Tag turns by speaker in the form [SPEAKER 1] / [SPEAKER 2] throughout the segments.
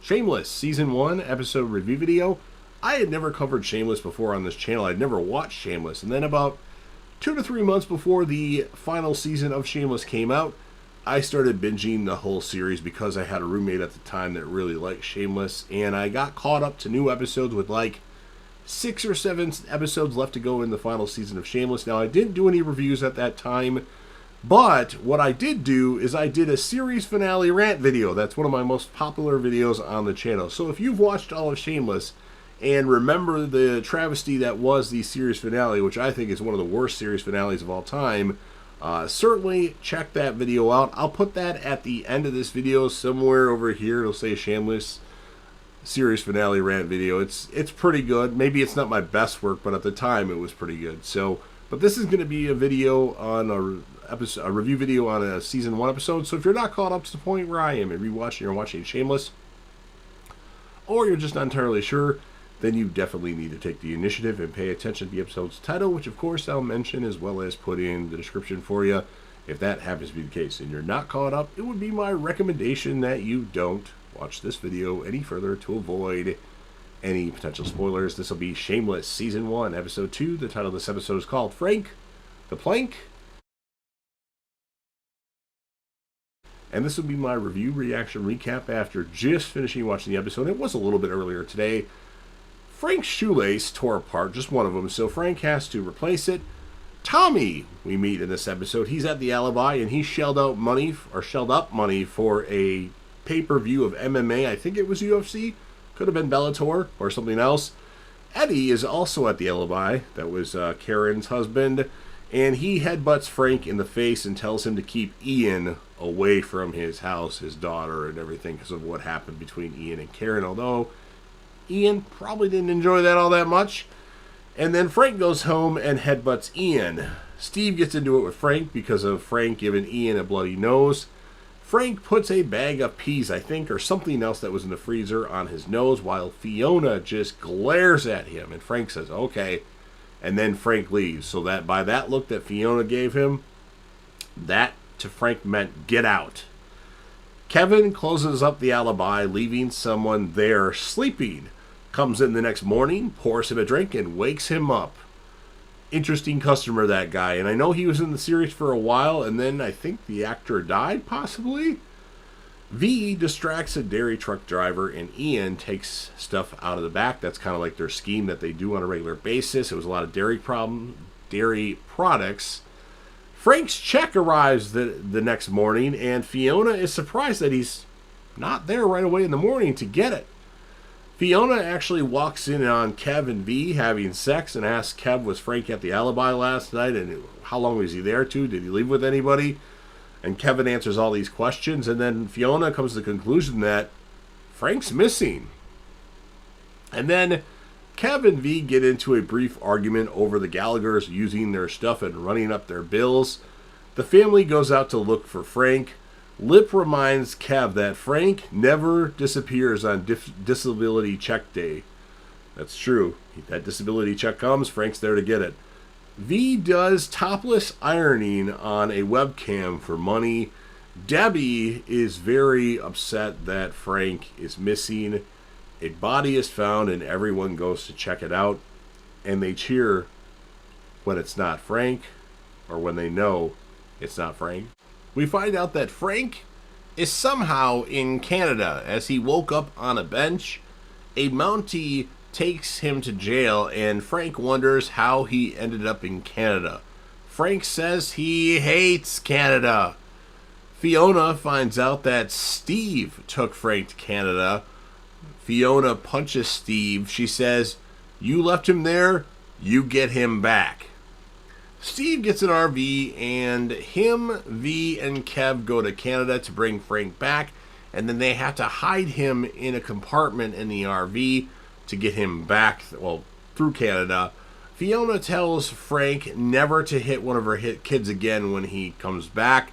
[SPEAKER 1] Shameless, Season 1, Episode Review Video. I had never covered Shameless before on this channel. I'd never watched Shameless. And then about 2 to 3 months before the final season of Shameless came out, I started binging the whole series because I had a roommate at the time that really liked Shameless. And I got caught up to new episodes with like 6 or 7 episodes left to go in the final season of Shameless. Now, I didn't do any reviews at that time, but what I did do is I did a series finale rant video. That's one of my most popular videos on the channel. So if you've watched all of Shameless and remember the travesty that was the series finale, which I think is one of the worst series finales of all time, certainly check that video out. I'll put that at the end of this video somewhere over here. It'll say Shameless series finale rant video. It's pretty good. Maybe it's not my best work, but at the time it was pretty good. So, but this is going to be a video on a review video on a season 1 episode. So if you're not caught up to the point where I am and rewatching or watching Shameless, or you're just not entirely sure, then you definitely need to take the initiative and pay attention to the episode's title, which of course I'll mention as well as put in the description for you. If that happens to be the case and you're not caught up, it would be my recommendation that you don't watch this video any further to avoid any potential spoilers. This will be Shameless Season 1, Episode 2. The title of this episode is called Frank the Plank. And this will be my review, reaction, recap after just finishing watching the episode. It was a little bit earlier today. Frank's shoelace tore apart, just one of them, so Frank has to replace it. Tommy, we meet in this episode, he's at the Alibi, and he shelled up money for a pay-per-view of MMA. I think it was UFC. Could have been Bellator or something else. Eddie is also at the Alibi. That was Karen's husband. And he headbutts Frank in the face and tells him to keep Ian away from his house, his daughter, and everything because of what happened between Ian and Karen. Although Ian probably didn't enjoy that all that much. And then Frank goes home and headbutts Ian. Steve gets into it with Frank because of Frank giving Ian a bloody nose. Frank puts a bag of peas, I think, or something else that was in the freezer on his nose while Fiona just glares at him. And Frank says, okay. And then Frank leaves. So that by that look that Fiona gave him, that to Frank meant get out. Kevin closes up the Alibi, leaving someone there sleeping. Comes in the next morning, pours him a drink, and wakes him up. Interesting customer, that guy. And I know he was in the series for a while, and then I think the actor died, possibly? V distracts a dairy truck driver, and Ian takes stuff out of the back. That's kind of like their scheme that they do on a regular basis. It was a lot of dairy products. Frank's check arrives the next morning, and Fiona is surprised that he's not there right away in the morning to get it. Fiona actually walks in on Kev and V having sex and asks Kev, was Frank at the Alibi last night, and how long was he there to? Did he leave with anybody? And Kevin answers all these questions, and then Fiona comes to the conclusion that Frank's missing. And then Kev and V get into a brief argument over the Gallaghers using their stuff and running up their bills. The family goes out to look for Frank. Lip reminds Kev that Frank never disappears on disability check day. That's true. That disability check comes, Frank's there to get it. V does topless ironing on a webcam for money. Debbie is very upset that Frank is missing. A body is found and everyone goes to check it out. And they cheer when it's not Frank, or when they know it's not Frank. We find out that Frank is somehow in Canada as he woke up on a bench. A Mountie takes him to jail, and Frank wonders how he ended up in Canada. Frank says he hates Canada. Fiona finds out that Steve took Frank to Canada. Fiona punches Steve. She says, you left him there, you get him back. Steve gets an RV, and him, V, and Kev go to Canada to bring Frank back, and then they have to hide him in a compartment in the RV to get him back, well, through Canada. Fiona tells Frank never to hit one of her kids again when he comes back.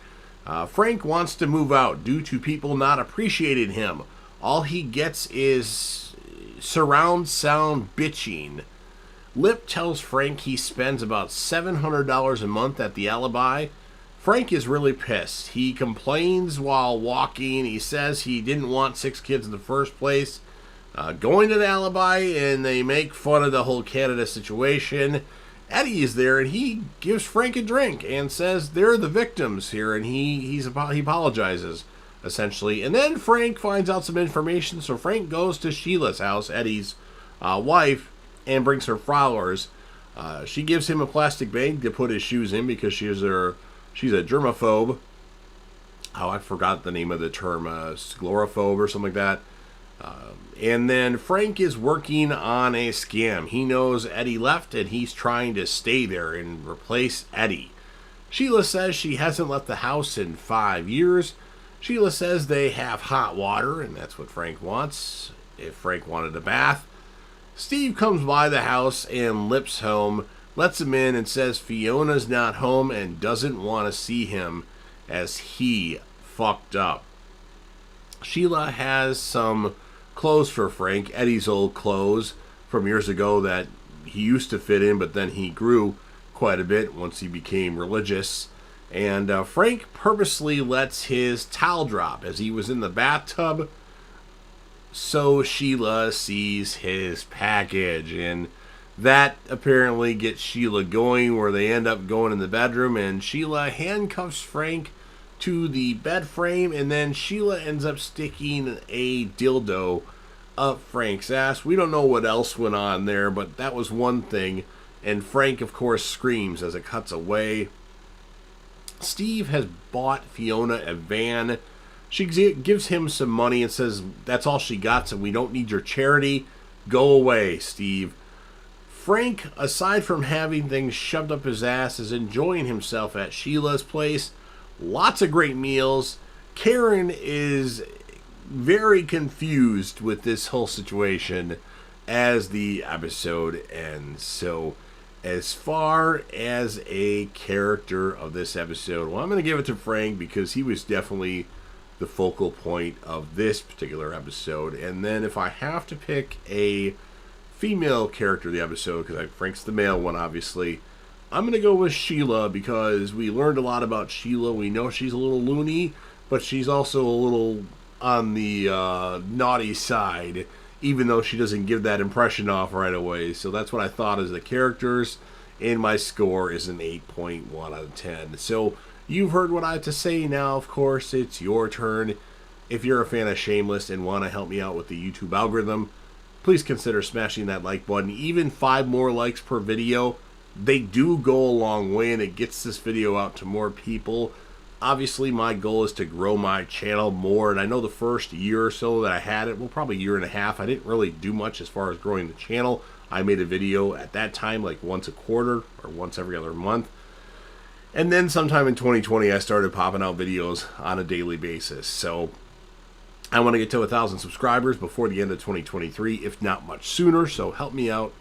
[SPEAKER 1] Frank wants to move out due to people not appreciating him. All he gets is surround sound bitching. Lip tells Frank he spends about $700 a month at the Alibi. Frank is really pissed. He complains while walking. He says he didn't want 6 kids in the first place. Going to the alibi, and they make fun of the whole Canada situation. Eddie is there, and he gives Frank a drink and says they're the victims here, and he apologizes, essentially. And then Frank finds out some information, so Frank goes to Sheila's house, Eddie's wife, and brings her flowers. She gives him a plastic bag to put his shoes in because she's a germaphobe. Oh, I forgot the name of the term, sclerophobe or something like that. And then Frank is working on a scam. He knows Eddie left, and he's trying to stay there and replace Eddie. Sheila says she hasn't left the house in 5 years. Sheila says they have hot water, and that's what Frank wants, if Frank wanted a bath. Steve comes by the house and lips home, lets him in, and says Fiona's not home and doesn't want to see him as he fucked up. Sheila has some clothes for Frank, Eddie's old clothes from years ago that he used to fit in, but then he grew quite a bit once he became religious. And Frank purposely lets his towel drop as he was in the bathtub, so Sheila sees his package, and that apparently gets Sheila going, where they end up going in the bedroom, and Sheila handcuffs Frank to the bed frame, and then Sheila ends up sticking a dildo up Frank's ass. We don't know what else went on there, but that was one thing. And Frank, of course, screams as it cuts away. Steve has bought Fiona a van. She gives him some money and says, that's all she got, so we don't need your charity. Go away, Steve. Frank, aside from having things shoved up his ass, is enjoying himself at Sheila's place. Lots of great meals. Karen is very confused with this whole situation as the episode ends. So, as far as a character of this episode, well, I'm going to give it to Frank because he was definitely the focal point of this particular episode. And then if I have to pick a female character of the episode, because Frank's the male one, obviously, I'm going to go with Sheila because we learned a lot about Sheila. We know she's a little loony, but she's also a little on the naughty side, even though she doesn't give that impression off right away. So that's what I thought as the characters, and my score is an 8.1 out of 10. So you've heard what I have to say. Now, of course, it's your turn. If you're a fan of Shameless and want to help me out with the YouTube algorithm, please consider smashing that like button. Even 5 more likes per video, they do go a long way, and it gets this video out to more people. Obviously, my goal is to grow my channel more, and I know the first year or so that I had it, well, probably a year and a half, I didn't really do much as far as growing the channel. I made a video at that time like once a quarter or once every other month. And then sometime in 2020, I started popping out videos on a daily basis. So I want to get to 1,000 subscribers before the end of 2023, if not much sooner. So help me out.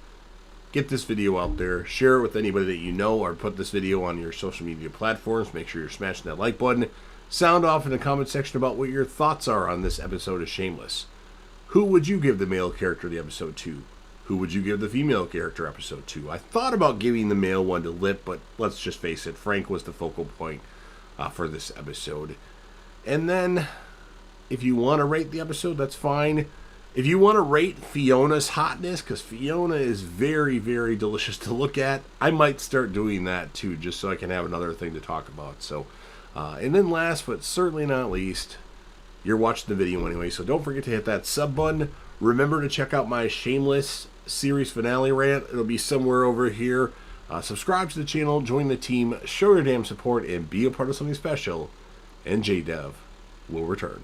[SPEAKER 1] Get this video out there. Share it with anybody that you know, or put this video on your social media platforms. Make sure you're smashing that like button. Sound off in the comment section about what your thoughts are on this episode of Shameless. Who would you give the male character of the episode to? Who would you give the female character episode to? I thought about giving the male one to Lip, but let's just face it, Frank was the focal point for this episode. And then, if you want to rate the episode, that's fine. If you want to rate Fiona's hotness, because Fiona is very, very delicious to look at, I might start doing that too, just so I can have another thing to talk about. So, and then last but certainly not least, you're watching the video anyway, so don't forget to hit that sub button. Remember to check out my Shameless series finale rant. It'll be somewhere over here. Subscribe to the channel, join the team, show your damn support, and be a part of something special. And JDev will return.